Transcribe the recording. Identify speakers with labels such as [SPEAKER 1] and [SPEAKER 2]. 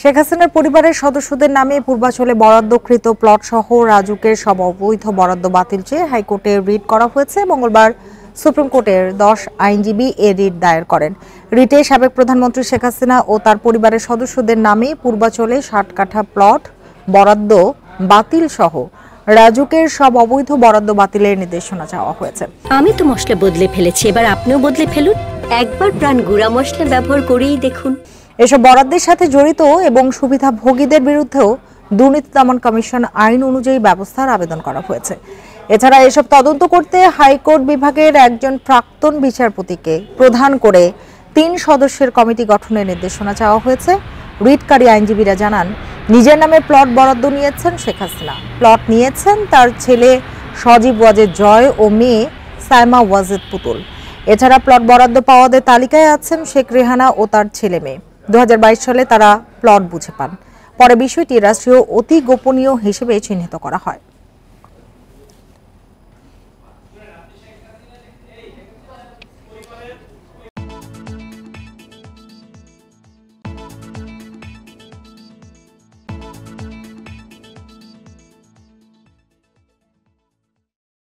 [SPEAKER 1] শেখ হাসিনার পরিবারের সদস্যদের নামে পূর্বাচলে বরাদ্দকৃত প্লট সহ রাজুকের সব অবৈধ বরাদ্দ বাতিল চেয়ে হাইকোর্টে রিট করা হয়েছে। মঙ্গলবার সুপ্রিম কোর্টের 10 আইনজীবী এ রিট দায়ের করেন। রিটে সাবেক প্রধানমন্ত্রী শেখ হাসিনা ও তার পরিবারের সদস্যদের নামে পূর্বাচলে 60 কাঠা প্লট বরাদ্দ বাতিল সহ রাজুকের সব অবৈধ বরাদ্দ বাতিলের নির্দেশনা চাওয়া হয়েছে।
[SPEAKER 2] আমি তো মশলা বদলে ফেলেছি, এবার আপনিও বদলে ফেলুন। একবার প্রাণ গুঁড়া মশলা ব্যবহার করেই দেখুন।
[SPEAKER 1] এসব বরাদ্দের সাথে জড়িত এবং সুবিধাভোগীদের বিরুদ্ধেও দুর্নীতি দমন কমিশন আইন অনুযায়ী ব্যবস্থার আবেদন করা হয়েছে। এছাড়া এসব তদন্ত করতে হাইকোর্ট বিভাগের একজন প্রাক্তন বিচারপতিকে প্রধান করে 3 সদস্যের কমিটি গঠনের নির্দেশনা চাওয়া হয়েছে। রিটকারী আইনজীবীরা জানান, নিজের নামে প্লট বরাদ্দ নিয়েছেন শেখ হাসিনা। প্লট নিয়েছেন তার ছেলে সজীব ওয়াজেদ জয় ও মেয়ে সাইমা ওয়াজেদ পুতুল। এছাড়া প্লট বরাদ্দ পাওয়াদের তালিকায় আছেন শেখ রেহানা ও তার ছেলে মেয়ে। 2022 সালে তারা প্লট বুঝে পান। পরে বিষয়টি রাষ্ট্রীয় অতি গোপনীয় হিসেবে চিহ্নিত করা হয়।